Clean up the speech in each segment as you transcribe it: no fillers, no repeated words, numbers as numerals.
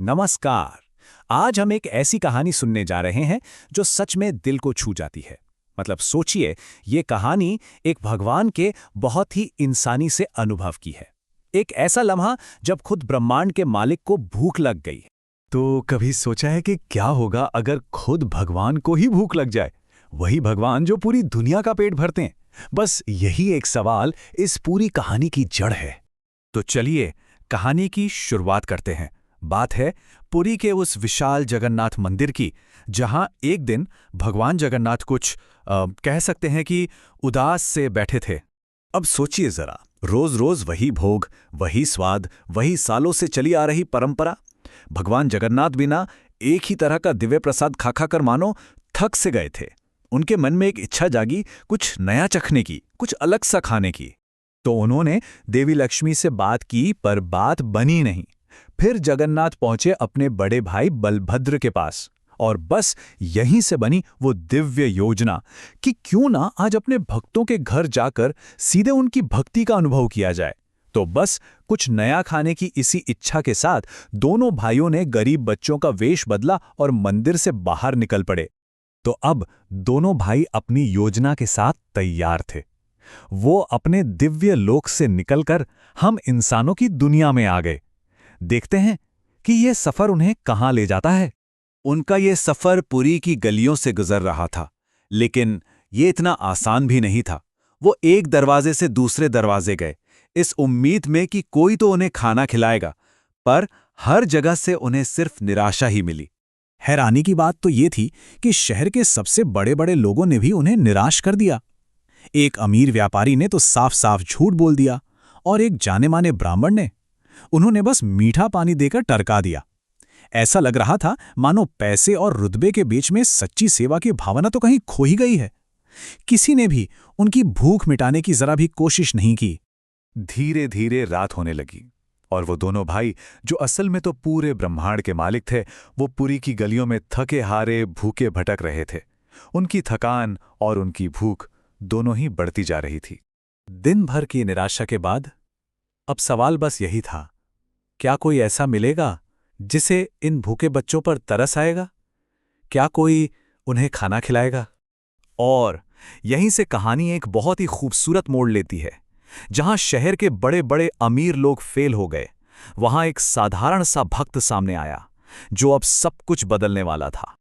नमस्कार। आज हम एक ऐसी कहानी सुनने जा रहे हैं जो सच में दिल को छू जाती है। मतलब सोचिए, ये कहानी एक भगवान के बहुत ही इंसानी से अनुभव की है। एक ऐसा लम्हा जब खुद ब्रह्मांड के मालिक को भूख लग गई। तो कभी सोचा है कि क्या होगा अगर खुद भगवान को ही भूख लग जाए? वही भगवान जो पूरी दुनिया का पेट भरते हैं। बस यही एक सवाल इस पूरी कहानी की जड़ है। तो चलिए कहानी की शुरुआत करते हैं। बात है पुरी के उस विशाल जगन्नाथ मंदिर की, जहां एक दिन भगवान जगन्नाथ कुछ कह सकते हैं कि उदास से बैठे थे। अब सोचिए जरा, रोज रोज वही भोग, वही स्वाद, वही सालों से चली आ रही परंपरा। भगवान जगन्नाथ बिना एक ही तरह का दिव्य प्रसाद खा खा कर मानो थक से गए थे। उनके मन में एक इच्छा जागी, कुछ नया चखने की, कुछ अलग सा खाने की। तो उन्होंने देवी लक्ष्मी से बात की, पर बात बनी नहीं। फिर जगन्नाथ पहुंचे अपने बड़े भाई बलभद्र के पास, और बस यहीं से बनी वो दिव्य योजना कि क्यों ना आज अपने भक्तों के घर जाकर सीधे उनकी भक्ति का अनुभव किया जाए। तो बस कुछ नया खाने की इसी इच्छा के साथ दोनों भाइयों ने गरीब बच्चों का वेश बदला और मंदिर से बाहर निकल पड़े। तो अब दोनों भाई अपनी योजना के साथ तैयार थे। वो अपने दिव्य लोक से निकलकर हम इंसानों की दुनिया में आ गए। देखते हैं कि ये सफर उन्हें कहां ले जाता है। उनका ये सफर पुरी की गलियों से गुजर रहा था, लेकिन ये इतना आसान भी नहीं था। वो एक दरवाजे से दूसरे दरवाजे गए, इस उम्मीद में कि कोई तो उन्हें खाना खिलाएगा, पर हर जगह से उन्हें सिर्फ निराशा ही मिली। हैरानी की बात तो ये थी कि शहर के सबसे बड़े बड़े लोगों ने भी उन्हें निराश कर दिया। एक अमीर व्यापारी ने तो साफ साफ झूठ बोल दिया, और एक जाने माने ब्राह्मण ने, उन्होंने बस मीठा पानी देकर टरका दिया। ऐसा लग रहा था मानो पैसे और रुतबे के बीच में सच्ची सेवा की भावना तो कहीं खो ही गई है। किसी ने भी उनकी भूख मिटाने की जरा भी कोशिश नहीं की। धीरे धीरे रात होने लगी, और वो दोनों भाई, जो असल में तो पूरे ब्रह्मांड के मालिक थे, वो पुरी की गलियों में थके हारे भूखे भटक रहे थे। उनकी थकान और उनकी भूख दोनों ही बढ़ती जा रही थी। दिन भर की निराशा के बाद अब सवाल बस यही था, क्या कोई ऐसा मिलेगा जिसे इन भूखे बच्चों पर तरस आएगा? क्या कोई उन्हें खाना खिलाएगा? और यहीं से कहानी एक बहुत ही खूबसूरत मोड़ लेती है। जहां शहर के बड़े बड़े अमीर लोग फेल हो गए, वहां एक साधारण सा भक्त सामने आया, जो अब सब कुछ बदलने वाला था।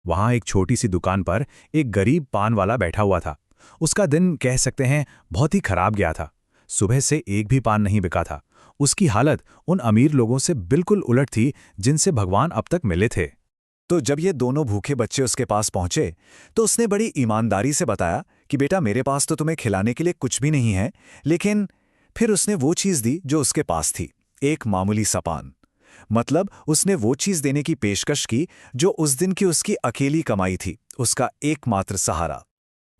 वहां एक छोटी सी दुकान पर एक गरीब पान वाला बैठा हुआ था। उसका दिन कह सकते हैं बहुत ही खराब गया था। सुबह से एक भी पान नहीं बिका था। उसकी हालत उन अमीर लोगों से बिल्कुल उलट थी जिनसे भगवान अब तक मिले थे। तो जब ये दोनों भूखे बच्चे उसके पास पहुंचे, तो उसने बड़ी ईमानदारी से बताया कि बेटा, मेरे पास तो तुम्हें खिलाने के लिए कुछ भी नहीं है, लेकिन फिर उसने वो चीज़ दी जो उसके पास थी, एक मामूली सा पान। मतलब उसने वो चीज़ देने की पेशकश की जो उस दिन की उसकी अकेली कमाई थी, उसका एकमात्र सहारा।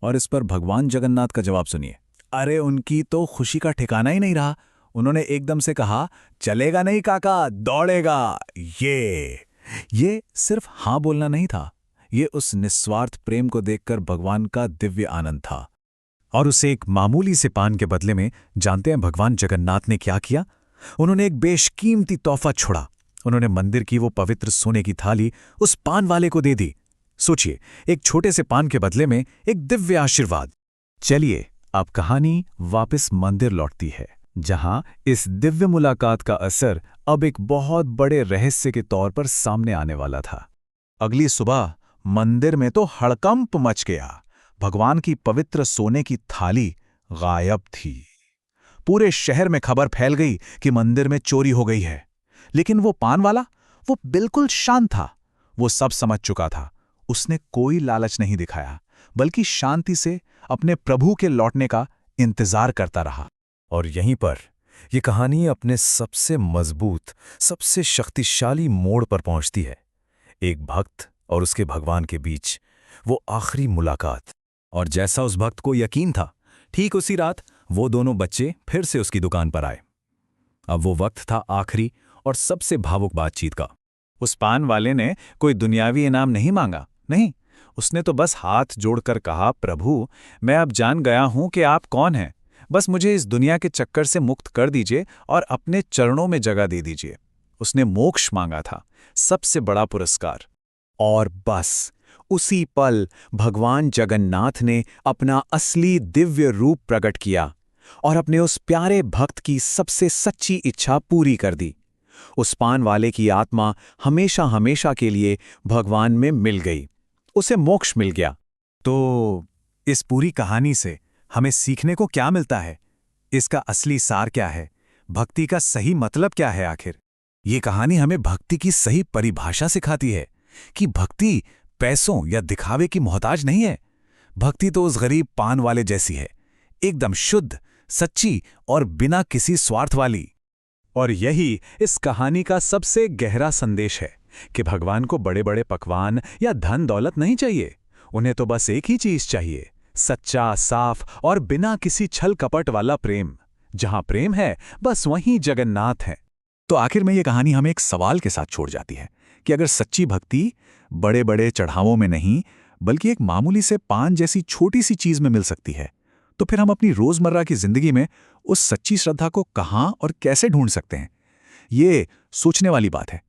और इस पर भगवान जगन्नाथ का जवाब सुनिए। अरे, उनकी तो खुशी का ठिकाना ही नहीं रहा। उन्होंने एकदम से कहा, चलेगा नहीं काका, दौड़ेगा। ये सिर्फ हाँ बोलना नहीं था, ये उस निस्वार्थ प्रेम को देखकर भगवान का दिव्य आनंद था। और उसे एक मामूली से पान के बदले में जानते हैं भगवान जगन्नाथ ने क्या किया? उन्होंने एक बेशकीमती तोहफा छोड़ा। उन्होंने मंदिर की वो पवित्र सोने की थाली उस पान वाले को दे दी। सोचिए, एक छोटे से पान के बदले में एक दिव्य आशीर्वाद। चलिए अब कहानी वापस मंदिर लौटती है, जहां इस दिव्य मुलाकात का असर अब एक बहुत बड़े रहस्य के तौर पर सामने आने वाला था। अगली सुबह मंदिर में तो हड़कंप मच गया। भगवान की पवित्र सोने की थाली गायब थी। पूरे शहर में खबर फैल गई कि मंदिर में चोरी हो गई है। लेकिन वो पान वाला, वो बिल्कुल शांत था। वो सब समझ चुका था। उसने कोई लालच नहीं दिखाया, बल्कि शांति से अपने प्रभु के लौटने का इंतजार करता रहा। और यहीं पर यह कहानी अपने सबसे मजबूत, सबसे शक्तिशाली मोड़ पर पहुंचती है। एक भक्त और उसके भगवान के बीच वो आखिरी मुलाकात। और जैसा उस भक्त को यकीन था, ठीक उसी रात वो दोनों बच्चे फिर से उसकी दुकान पर आए। अब वो वक्त था आखिरी और सबसे भावुक बातचीत का। उस पान वाले ने कोई दुनियावी इनाम नहीं मांगा, नहीं। उसने तो बस हाथ जोड़कर कहा, प्रभु, मैं अब जान गया हूं कि आप कौन हैं। बस मुझे इस दुनिया के चक्कर से मुक्त कर दीजिए और अपने चरणों में जगह दे दीजिए। उसने मोक्ष मांगा था, सबसे बड़ा पुरस्कार। और बस उसी पल भगवान जगन्नाथ ने अपना असली दिव्य रूप प्रकट किया और अपने उस प्यारे भक्त की सबसे सच्ची इच्छा पूरी कर दी। उस पान वाले की आत्मा हमेशा हमेशा के लिए भगवान में मिल गई, उसे मोक्ष मिल गया। तो इस पूरी कहानी से हमें सीखने को क्या मिलता है? इसका असली सार क्या है? भक्ति का सही मतलब क्या है आखिर? ये कहानी हमें भक्ति की सही परिभाषा सिखाती है कि भक्ति पैसों या दिखावे की मोहताज नहीं है। भक्ति तो उस गरीब पान वाले जैसी है, एकदम शुद्ध, सच्ची और बिना किसी स्वार्थ वाली। और यही इस कहानी का सबसे गहरा संदेश है कि भगवान को बड़े बड़े पकवान या धन दौलत नहीं चाहिए। उन्हें तो बस एक ही चीज चाहिए, सच्चा, साफ और बिना किसी छल कपट वाला प्रेम। जहां प्रेम है, बस वहीं जगन्नाथ है। तो आखिर में ये कहानी हमें एक सवाल के साथ छोड़ जाती है कि अगर सच्ची भक्ति बड़े बड़े चढ़ावों में नहीं, बल्कि एक मामूली से पान जैसी छोटी सी चीज में मिल सकती है, तो फिर हम अपनी रोजमर्रा की जिंदगी में उस सच्ची श्रद्धा को कहाँ और कैसे ढूंढ सकते हैं? ये सोचने वाली बात है।